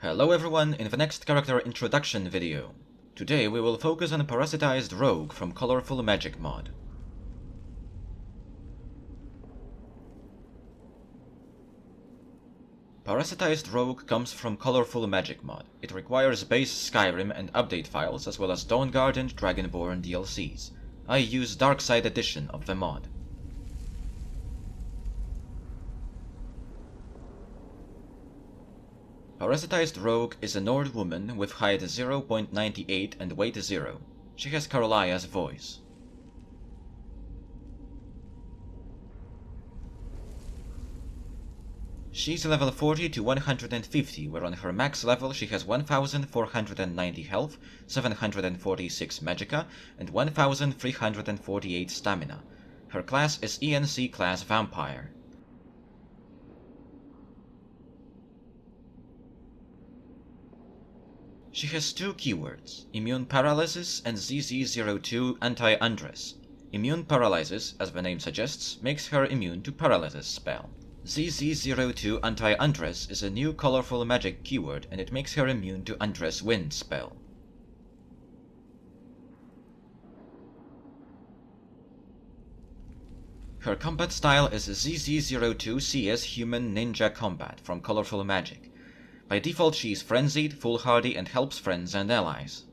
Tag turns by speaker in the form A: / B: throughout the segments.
A: Hello everyone, in the next character introduction video. Today we will focus on a Parasitized rogue from Colorful Magic mod. Parasitized rogue comes from Colorful Magic mod. It requires base Skyrim and update files as well as Dawnguard and Dragonborn DLCs. I use Darkside edition of the mod. Parasitized rogue is a Nord woman with height 0.98 and weight 0. She has Carolia's voice. She's level 40 to 150, where on her max level she has 1490 health, 746 magicka, and 1348 stamina. Her class is ENC class vampire. She has two keywords, Immune Paralysis and ZZ02 Anti-Undress. Immune Paralysis, as the name suggests, makes her immune to Paralysis spell. ZZ02 Anti-Undress is a new colorful magic keyword and it makes her immune to Undress Wind spell. Her combat style is ZZ02 CS Human Ninja Combat from Colorful Magic. By default she is frenzied, foolhardy, and helps friends and allies.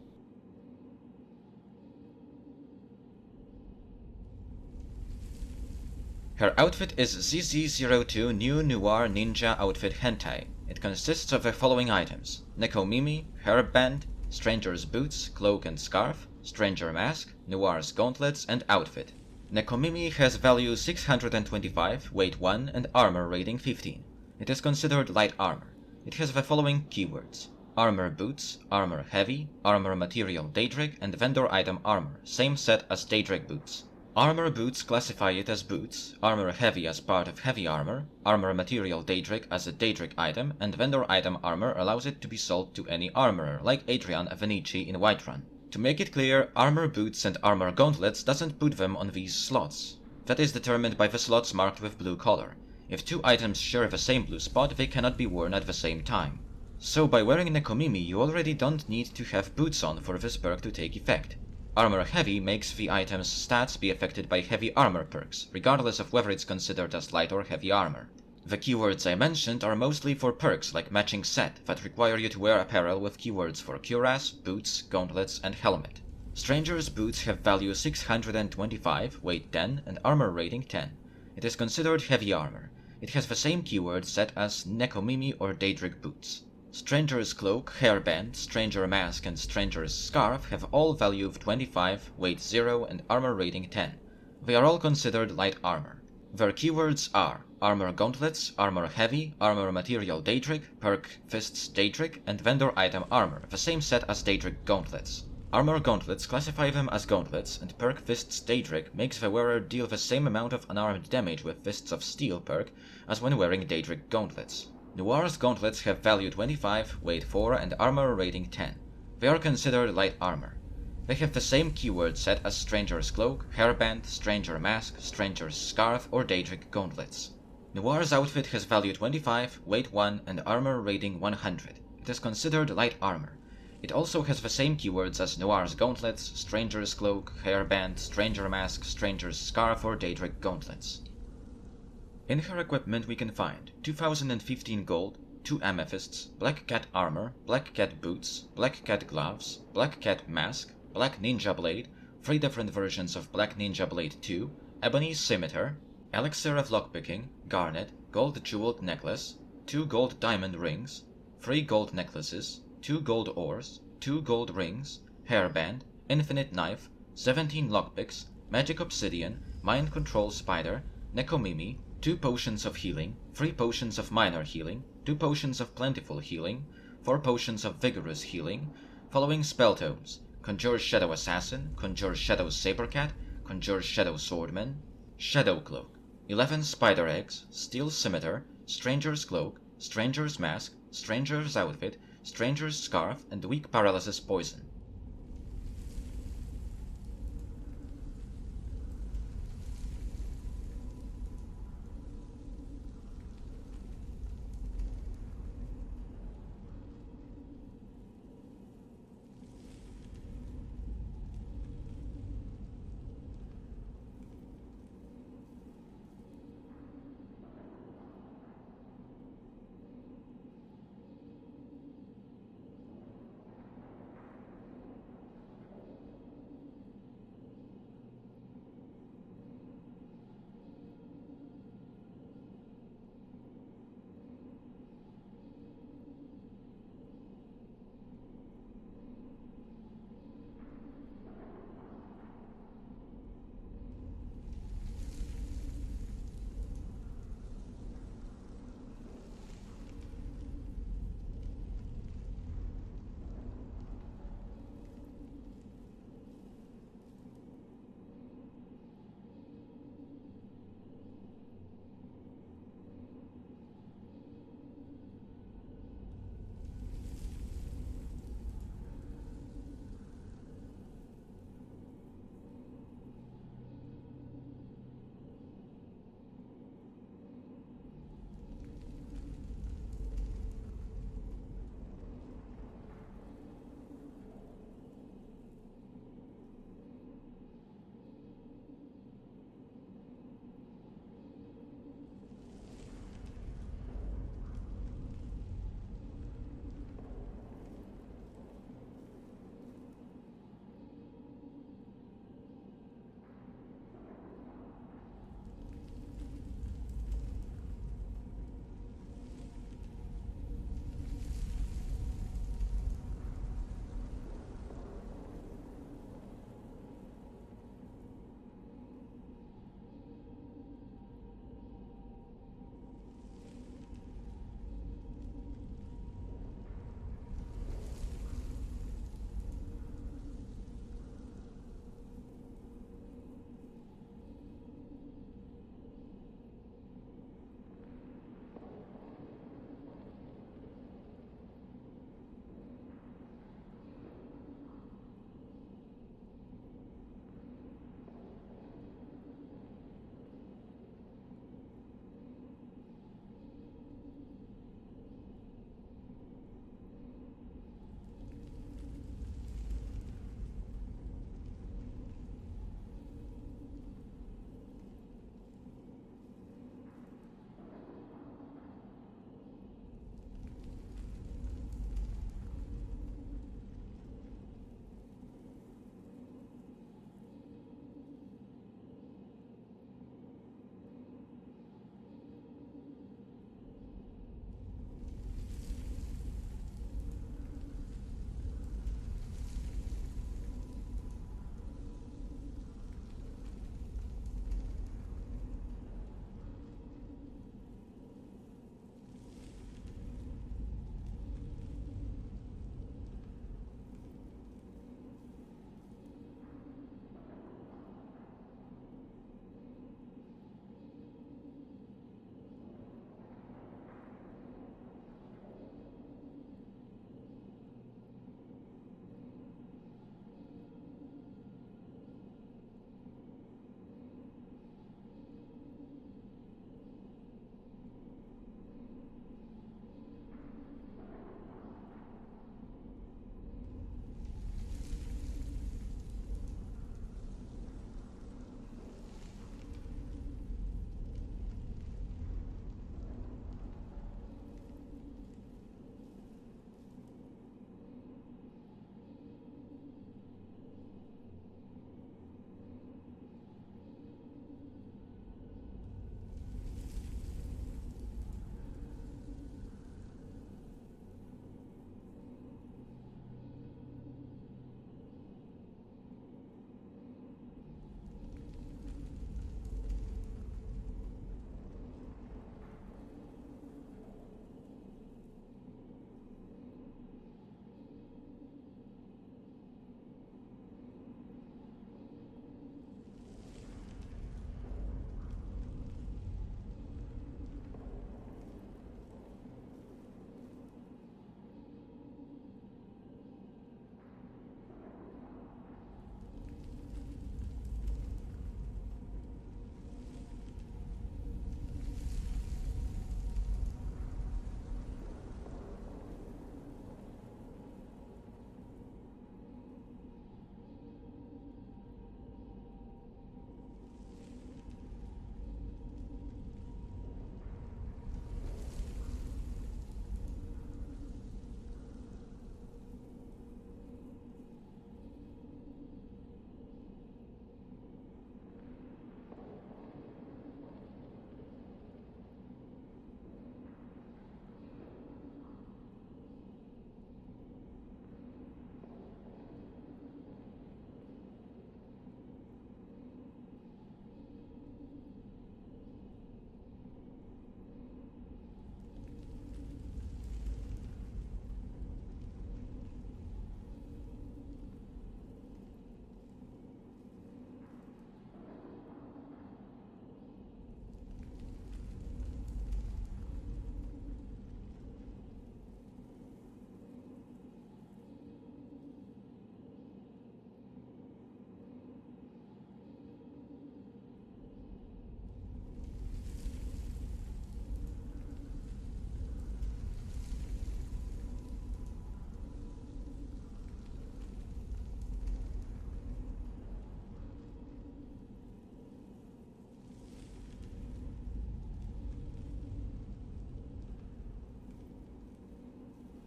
A: Her outfit is ZZ02 New Noir Ninja Outfit Hentai. It consists of the following items: Nekomimi, hairband, Stranger's boots, cloak and scarf, Stranger mask, Noir's gauntlets, and outfit. Nekomimi has value 625, weight 1, and armor rating 15. It is considered light armor. It has the following keywords: Armor Boots, Armor Heavy, Armor Material Daedric, and Vendor Item Armor, same set as Daedric Boots. Armor Boots classify it as boots, Armor Heavy as part of heavy armor, Armor Material Daedric as a Daedric item, and Vendor Item Armor allows it to be sold to any armorer, like Adrian Avenici in Whiterun. To make it clear, Armor Boots and Armor Gauntlets doesn't put them on these slots. That is determined by the slots marked with blue color. If two items share the same blue spot, they cannot be worn at the same time. So by wearing Nekomimi, you already don't need to have boots on for this perk to take effect. Armor Heavy makes the item's stats be affected by heavy armor perks, regardless of whether it's considered as light or heavy armor. The keywords I mentioned are mostly for perks like Matching Set, that require you to wear apparel with keywords for cuirass, boots, gauntlets, and helmet. Stranger's boots have value 625, weight 10, and armor rating 10. It is considered heavy armor. It has the same keyword set as Nekomimi or Daedric boots. Stranger's cloak, hairband, Stranger mask, and Stranger's scarf have all value of 25, weight 0, and armor rating 10. They are all considered light armor. Their keywords are Armor Gauntlets, Armor Heavy, Armor Material Daedric, Perk Fists Daedric, and Vendor Item Armor, the same set as Daedric Gauntlets. Armor Gauntlets classify them as gauntlets, and Perk Fists Daedric makes the wearer deal the same amount of unarmed damage with Fists of Steel perk as when wearing Daedric Gauntlets. Noir's gauntlets have value 25, weight 4, and armor rating 10. They are considered light armor. They have the same keyword set as Stranger's cloak, hairband, Stranger mask, Stranger's scarf, or Daedric gauntlets. Noir's outfit has value 25, weight 1, and armor rating 100. It is considered light armor. It also has the same keywords as Noir's gauntlets, Stranger's cloak, hairband, Stranger mask, Stranger's scarf, or Daedric gauntlets. In her equipment we can find 2015 gold, 2 amethysts, black cat armor, black cat boots, black cat gloves, black cat mask, black ninja blade, 3 different versions of black ninja blade 2, ebony scimitar, elixir of lockpicking, garnet, gold jeweled necklace, 2 gold diamond rings, 3 gold necklaces, 2 gold ores, 2 gold rings, hairband, infinite knife, 17 lockpicks, magic obsidian, mind control spider, Nekomimi, 2 potions of healing, 3 potions of minor healing, 2 potions of plentiful healing, 4 potions of vigorous healing, following spell tomes: Conjure Shadow Assassin, Conjure Shadow Sabercat, Conjure Shadow Swordman, Shadow Cloak, 11 spider eggs, steel scimitar, Stranger's cloak, Stranger's mask, Stranger's outfit, Stranger's scarf, and weak paralysis poison.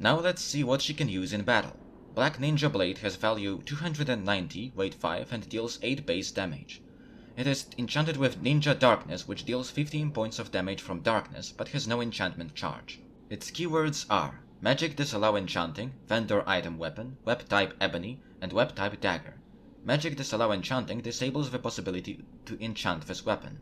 A: Now let's see what she can use in battle. Black Ninja Blade has value 290, weight 5, and deals 8 base damage. It is enchanted with Ninja Darkness, which deals 15 points of damage from darkness, but has no enchantment charge. Its keywords are Magic Disallow Enchanting, Vendor Item Weapon, Web Type Ebony, and Web Type Dagger. Magic Disallow Enchanting disables the possibility to enchant this weapon.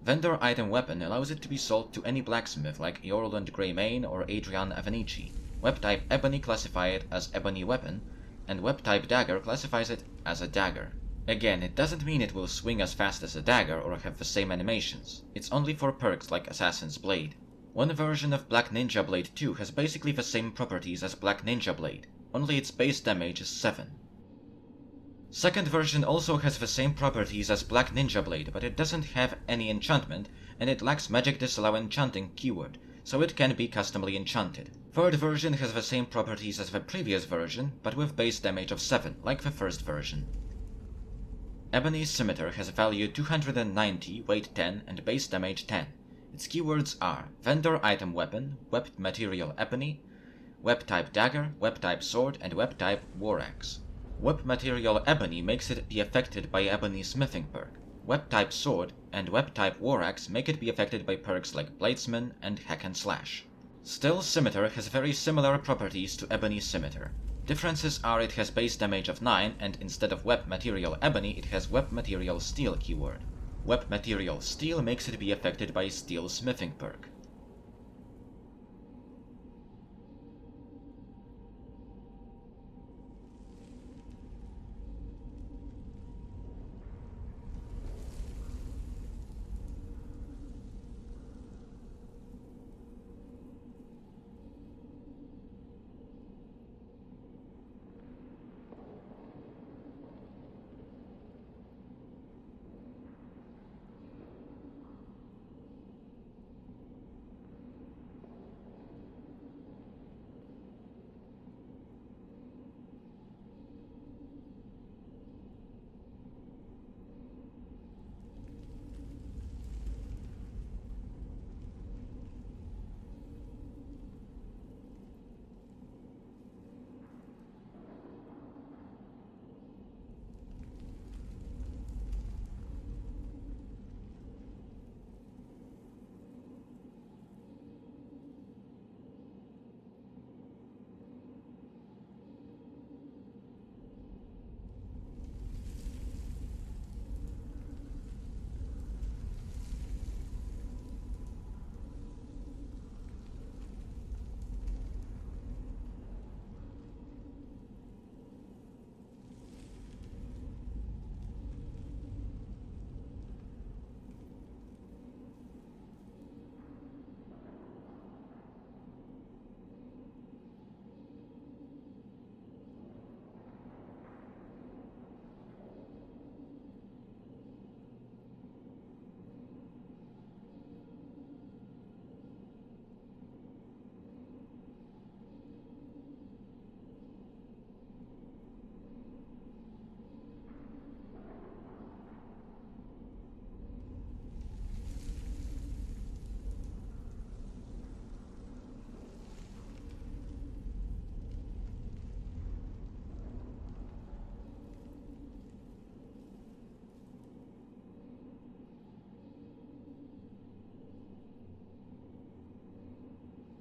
A: Vendor Item Weapon allows it to be sold to any blacksmith like Eorlund Greymane or Adrian Avenici. Web Type Ebony classifies it as Ebony Weapon, and Web Type Dagger classifies it as a dagger. Again, it doesn't mean it will swing as fast as a dagger or have the same animations. It's only for perks like Assassin's Blade. One version of Black Ninja Blade 2 has basically the same properties as Black Ninja Blade, only its base damage is 7. Second version also has the same properties as Black Ninja Blade, but it doesn't have any enchantment, and it lacks Magic Disallow Enchanting keyword, so it can be customly enchanted. Third version has the same properties as the previous version, but with base damage of 7, like the first version. Ebony Scimitar has value 290, weight 10, and base damage 10. Its keywords are Vendor Item Weapon, Web Material Ebony, Web Type Dagger, Web Type Sword, and Web Type War Axe. Web Material Ebony makes it be affected by Ebony Smithing perk. Web Type Sword and Web Type War Axe make it be affected by perks like Bladesman and Hack and Slash. Still, Scimitar has very similar properties to Ebony Scimitar. Differences are it has base damage of 9, and instead of Web Material Ebony it has Web Material Steel keyword. Web Material Steel makes it be affected by Steel Smithing perk.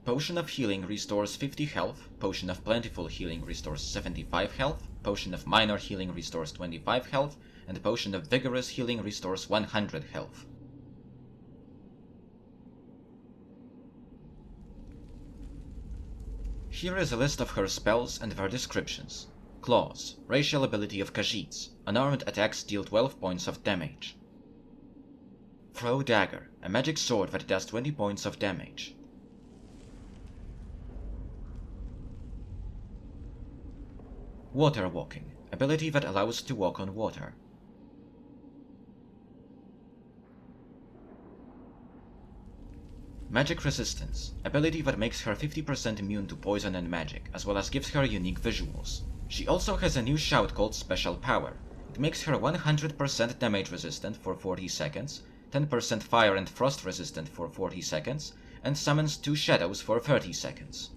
A: Potion of Healing restores 50 health, Potion of Plentiful Healing restores 75 health, Potion of Minor Healing restores 25 health, and Potion of Vigorous Healing restores 100 health. Here is a list of her spells and their descriptions. Claws, racial ability of Khajiits, unarmed attacks deal 12 points of damage. Throw Dagger, a magic sword that does 20 points of damage. Water Walking, ability that allows to walk on water. Magic Resistance, ability that makes her 50% immune to poison and magic, as well as gives her unique visuals. She also has a new shout called Special Power. It makes her 100% damage resistant for 40 seconds, 10% fire and frost resistant for 40 seconds, and summons 2 shadows for 30 seconds.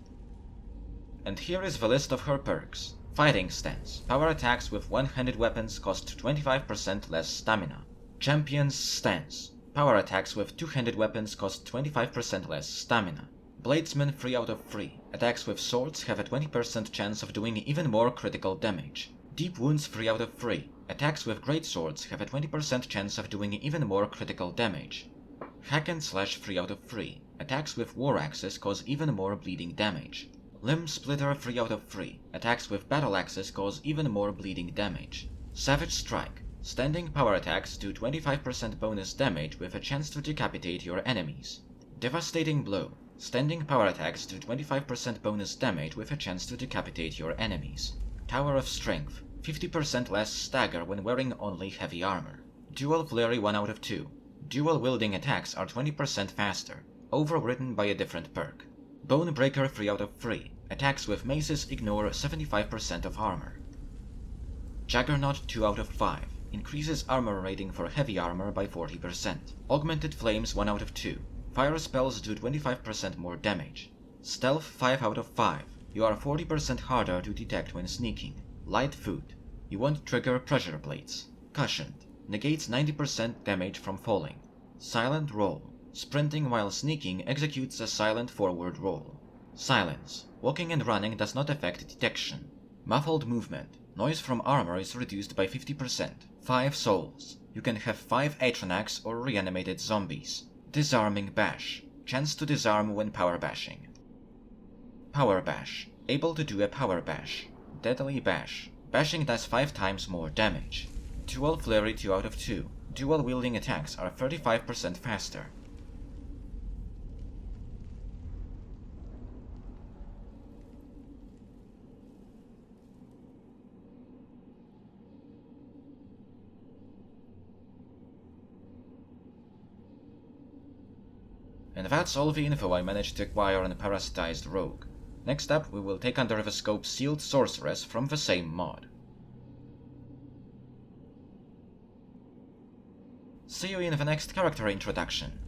A: And here is the list of her perks. Fighting Stance. Power attacks with one-handed weapons cost 25% less stamina. Champion's Stance. Power attacks with two-handed weapons cost 25% less stamina. Bladesman 3 out of 3. Attacks with swords have a 20% chance of doing even more critical damage. Deep Wounds 3 out of 3. Attacks with great swords have a 20% chance of doing even more critical damage. Hack and Slash 3 out of 3. Attacks with war axes cause even more bleeding damage. Limb Splitter 3 out of 3. Attacks with battle axes cause even more bleeding damage. Savage Strike. Standing power attacks do 25% bonus damage with a chance to decapitate your enemies. Devastating Blow. Standing power attacks do 25% bonus damage with a chance to decapitate your enemies. Tower of Strength. 50% less stagger when wearing only heavy armor. Dual Flurry 1 out of 2. Dual wielding attacks are 20% faster, overwritten by a different perk. Bone Breaker 3 out of 3. Attacks with maces ignore 75% of armor. Juggernaut 2 out of 5. Increases armor rating for heavy armor by 40%. Augmented Flames 1 out of 2. Fire spells do 25% more damage. Stealth 5 out of 5. You are 40% harder to detect when sneaking. Light Foot. You won't trigger pressure plates. Cushioned. Negates 90% damage from falling. Silent Roll. Sprinting while sneaking executes a silent forward roll. Silence. Walking and running does not affect detection. Muffled Movement. Noise from armor is reduced by 50%. 5 souls. You can have 5 Atranax or reanimated zombies. Disarming Bash. Chance to disarm when power bashing. Power Bash. Able to do a power bash. Deadly Bash. Bashing does 5 times more damage. Dual Flurry 2 out of 2. Dual wielding attacks are 35% faster. And that's all the info I managed to acquire on Parasitized Rogue. Next up, we will take under the scope Sealed Sorceress from the same mod. See you in the next character introduction.